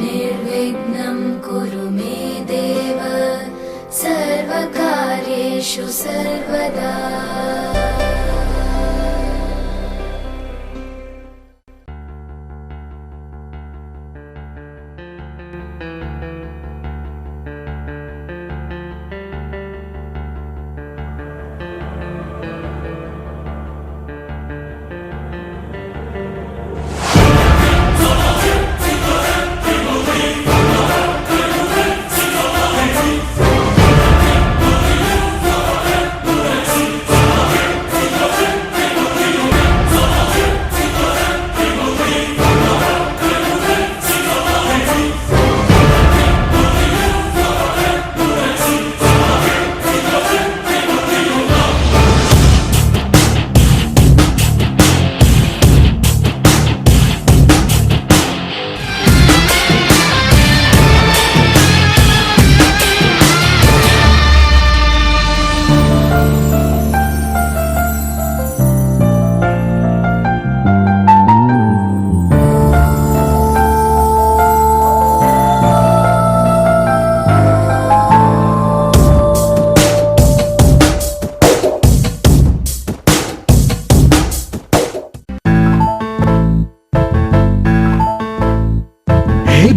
निर्विघ्नं कुरु मे देव सर्वकार्येषु सर्वदा।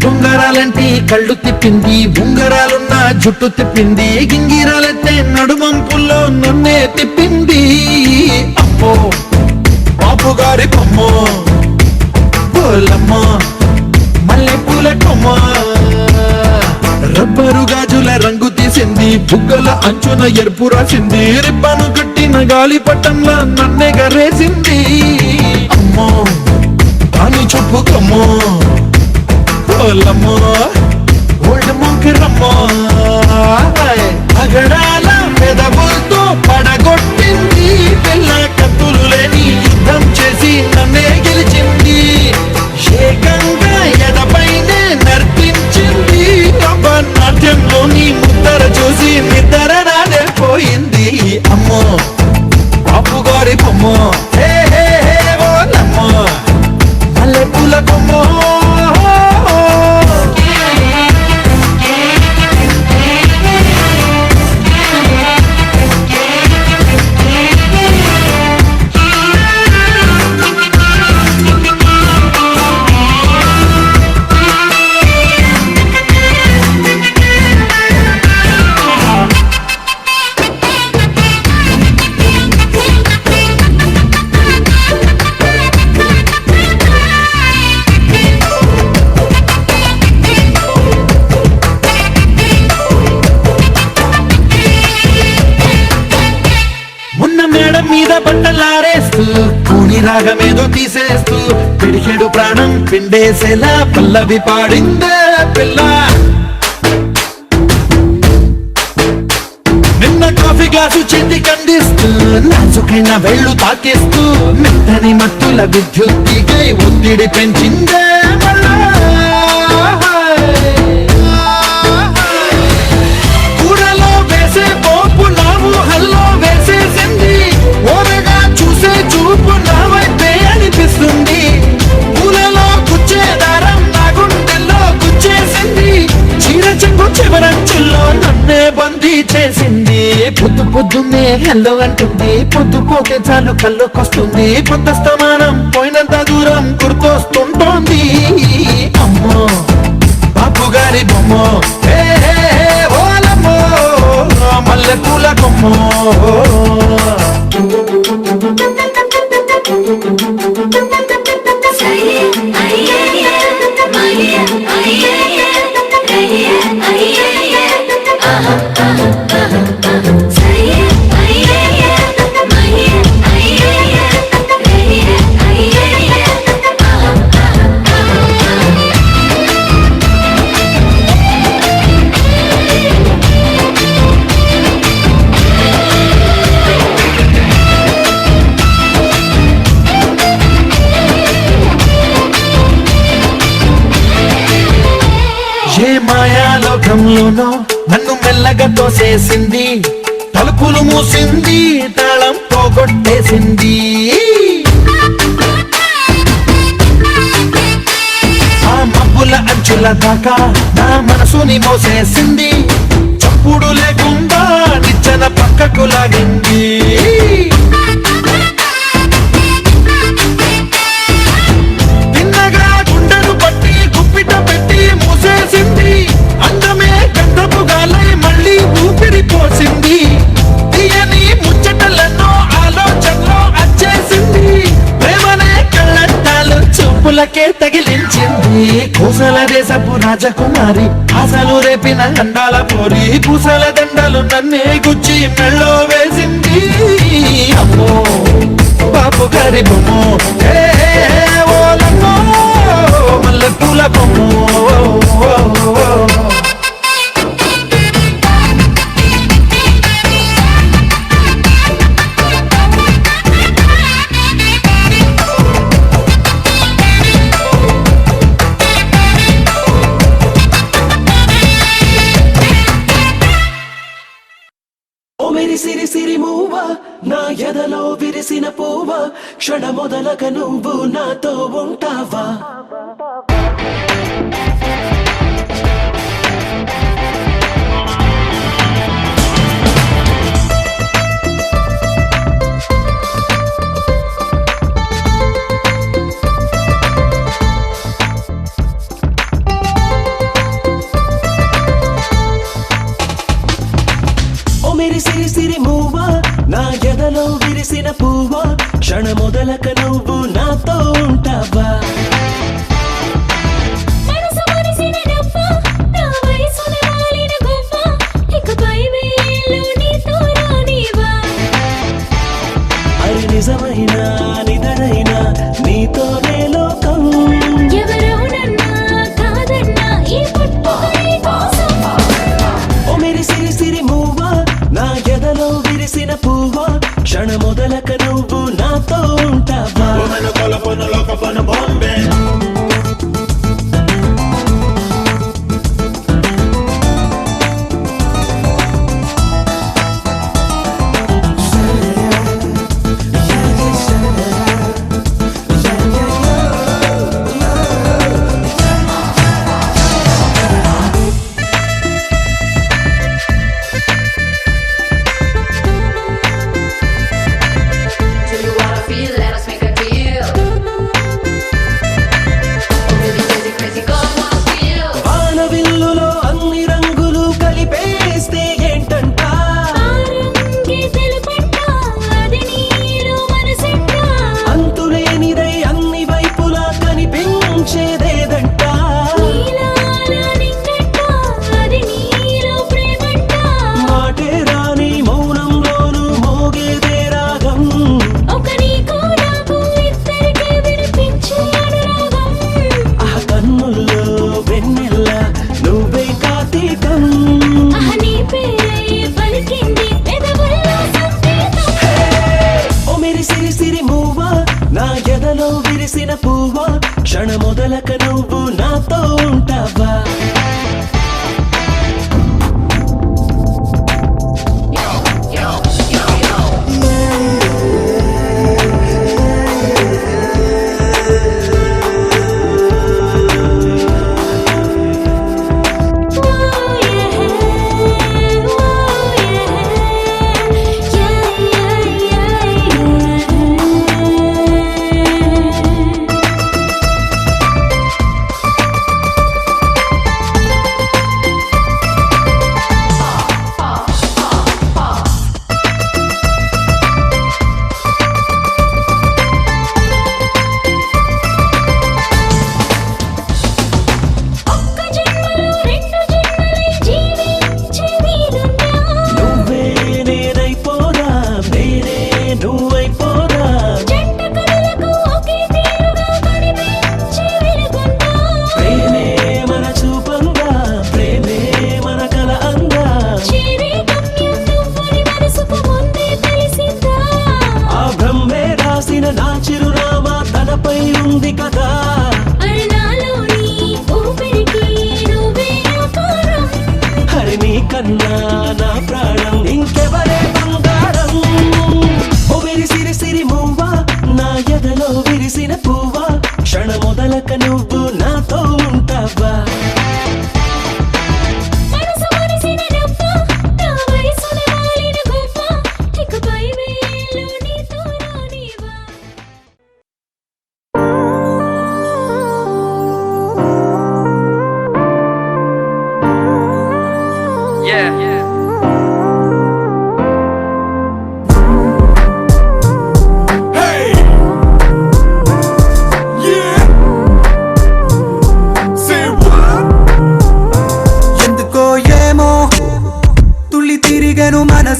బొంగరాలంటే కళ్ళు తిప్పింది, బొంగరాలున్న జుట్టు తిప్పింది, గింగిరాలెత్తే నడుమంపుల్లో నన్నే తిప్పింది. అమ్మో బాపు గారి బొమ్మ, బోలమ్మ మల్లె పూల కొమ్మ, రబ్బరు గాజుల రంగు తీసింది, బుగ్గల అంచున ఎరుపు రాసింది, రిబ్బను కట్టిన గాలి పట్టంలా నన్నే గరేసింది. అమ్మో దాని చెప్పుకమ్మో ఓలమ్మో ఓల్డ్ మొంకిరమ్మో, అగడాల పెదవులతో పడగొట్టింది, పిల్ల కత్తులు లేని యుద్ధం చేసి నన్నే గెలిచింది, ఏకంగా ఎదపైనే నర్తించింది, నాట్యంలోని ముద్దర చూసి నిద్ర నానే పోయింది. అమ్మో బాపు గారి బొమ్మో, హే హే హే ఓలమ్మో మల్లె పూల కొమ్మో. మీద బట్టలారేస్తూ కూని రాగమేదో తీసేస్తూ పిడికెడు ప్రాణం పిండేసేలా పల్లవి పాడిందే పిల్ల. నిన్న కాఫీ గ్లాసు చేతి కందిస్తూ నాజుకైన వేళ్ళు తాకేస్తూ మెత్తని మత్తుల విద్యుత్తికై ఒత్తిడి పెంచిందే మళ్ళా. కూరలో వేసే పోపు నా ఊహల్లో వేసేసింది, ఓరగా చూసే చూపు నా వైపే అనిపిస్తుంది, పూలలో గుచ్చే దారం నా గుండెల్లో గుచ్చేసింది, చీర చెంగు చివరంచుల్లో నన్నే బందీ చేసింది. పొద్దు పొద్దున్నే హెల్లో అంటుంది, పొద్దు పోతే చాలు కళ్ళొకొస్తుంది, పొద్దు స్తమానం పోయినంత దూరం గుర్తొస్తుంటోంది. అమ్మో బాపు గారి బొమ్మో, హే హే హే ఓలమ్మో మల్లె పూల కొమ్మో. ఏ మాయాలోకంలోనో నన్ను మెల్లగా తోసేసింది, తలుపులు మూసింది, తాళం పోగొట్టేసింది. ఆ పువ్వుల అంచుల దాకా నా మనసుని మోసేసింది, చప్పుడు లేకుండా నిచ్చెన పక్కకు లాగింది. తిన్నగా గుండెను పట్టి గుప్పిట పెట్టి మూసేసింది, అందమే గంధపు గాలై మళ్ళీ ఊపిరి పోసింది. తీయని ముచ్చటలను ఆలోచనలో అచ్చేసింది, ప్రేమనే కళ్ళట్టాలు చూపులకే తగిలించింది. కోసల దేశపు రాజకుమారి ఆశలు రేపిన అండాల పోరి, పూసల దండలు నన్నే గుచ్చి మెళ్ళో వేసింది. అమ్మో బాపు గారి బొమ్మో, ఓలమ్మో మల్లె పూల బొమ్మో. సిరి సిరి మూవ నా ఎదలో విరిసిన పూవ, క్షణ మొదలక నువ్వు నాతో ఉంటావా? సిరి సిరి మూవ నా ఎదలో విరిసిన పువ్వ, క్షణ మొదలక నువ్వు నాతో ఉంటావా?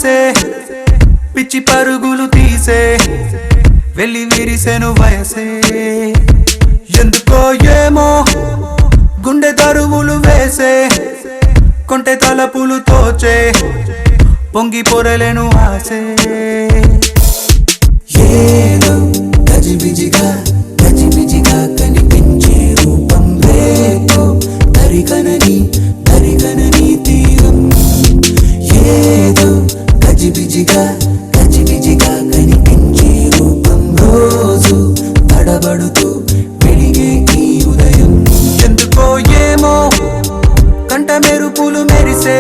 మనసే పిచ్చి పరుగులు తీసే వెళ్ళి విరిసెను వయసే ఎందుకో ఏమో గుండె దరువులు వేసే కొంటె తలపులు తోచే పొంగి పొరలేను ఆసే ఏదో గజిబిజిగా కనిపించే రూపం రేతో తరిగనని తీరం ఏదో గజిబిజిగా కనిపించే రూపం రోజు తడబడుతూ వెలిగే ఈ ఉదయం ఎందుకో ఏమో కంట మెరుపులు మెరిసే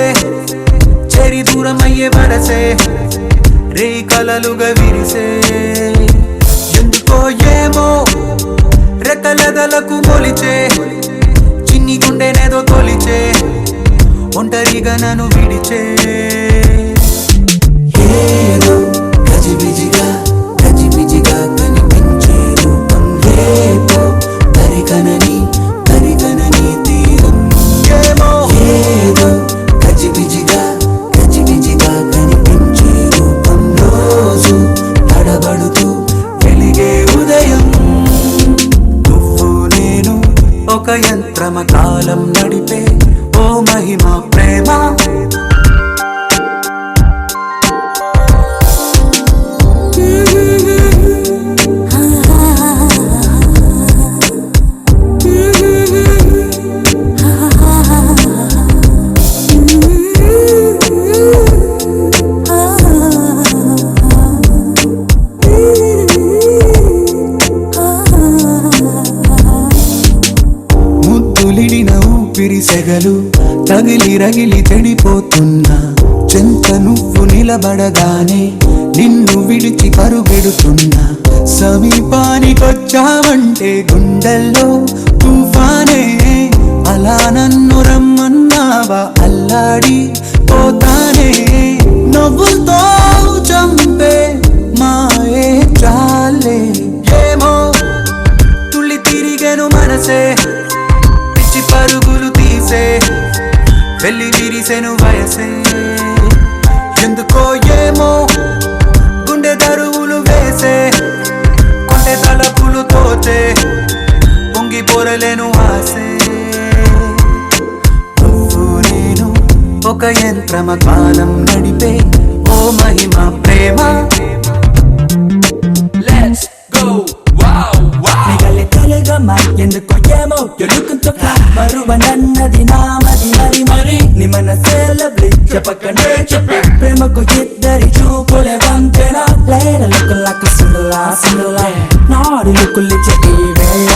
చెరి దూరమయ్యే వరసే రే కలలుగా విరిసే ఎందుకో ఏమో రెక్కలెదలకు మొలిచే చిన్ని గుండెనేదో తొలిచే ఒంటరిగా నన్ను విడిచే ఏదో గజిబిజిగా కనిపించే రూపం రేతో తరిగనని తీరం ఏమో ఏదో గజిబిజిగా కనిపించే రూపం రోజు తడబడుతూ వెలిగే ఉదయం నువ్వు నేను ఒక యంత్రమ కాలం నడిపే ఓ మహిమ ప్రేమ ముద్దులిడిన ఊపిరి సెగలు తగిలి రగిలి చెడిపోతున్నా చెంత నువ్వు నిలబడగానే నిన్ను విడిచి పరుగెడుతున్నా సమీపానికొచ్చావంటే గుండెల్లో తుఫానే అలా నన్ను రమ్మన్నావా అల్లాడి పోతానే నవ్వుతో చంపే మాయే చాలే ఏమో తుళ్ళి తిరిగెను మనసే పిచ్చి పరుగులు తీసే వెళ్ళి విరిసెను వయసే ఎందుకో ఏమో గుండె దరువులు వేసే కొంటె తలపులు తోచే పొంగి పొరలేను ఆసే నువ్వు నేను ఒక యంత్రమ కాలం నడిపే ఓ మహిమ ప్రేమ Let's go, wow, wow. నిగలే తెలుగమ్మా ఎందుకో ఏమో ఎలుకుంటూ మరువ నన్నది నామది మరి నీ మనసే లవ్లీ చెప్పకనే చెప్పే ప్రేమకు ఇద్దరి చూపులే వంతెనా లేర లుకులకు సిందులా నాడు లుకులిచ్చే ఈ వేళ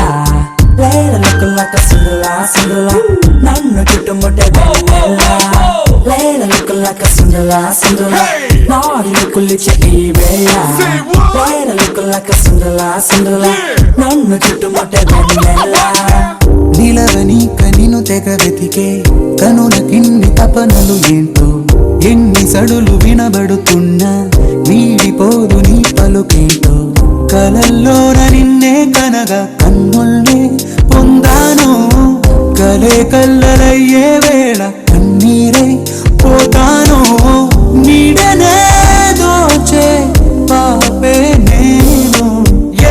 లేర లుకులకు సిందులా నన్ను చుట్టుముట్టే వేళ లేర లుకులకు సిందులా నాడు లుకులిచ్చే ఈ వేళ లేర లుకులకు సిందులా నన్ను చుట్టుముట్టే వేళ నిలవని కనిను తెగ వెతికే కనుల కిన్ని తపనలు ఏంటో ఎన్ని సడులు వినబడుతున్నా వీడిపోదు నీ పలుకేంటో కలల్లోన నిన్నే కనగా కన్నుల్నే పొందాను కలే కల్లలయ్యే వేళ కన్నీరై పోతాను నీడనే దోచే పాపే నేను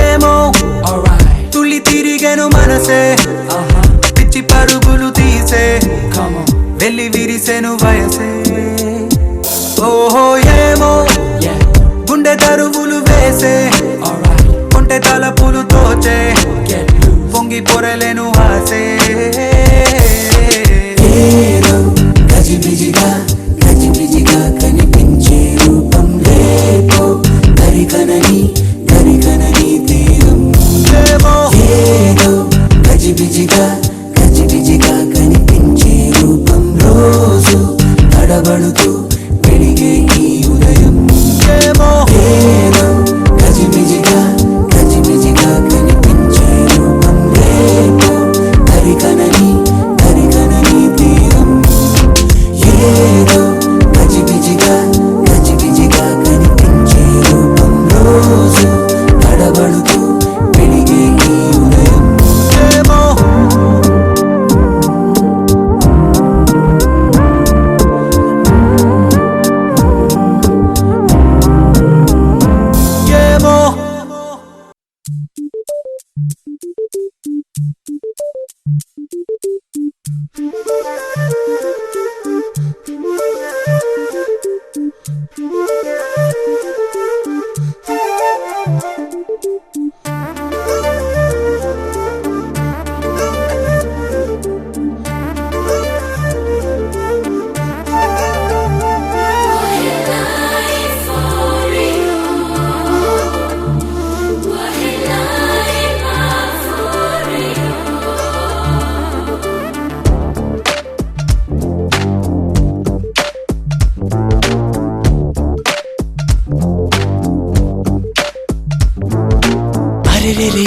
ఏమో తుళ్ళి తిరిగెను మనసే పిచ్చి పరుగులు తీసే వెళ్ళి విరిసెను వయసే ఓహో ఏమో గుండె దరువులు వేసే కొంటె తలపులు తోచే పొంగి పొరలేను ఆసే ఏదో గజిబిజిగా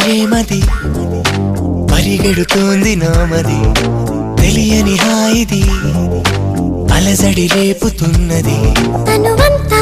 ఏమది పరిగెడుతోంది నామది తెలియని హాయిది అలజడి రేపుతున్నది తనువంతా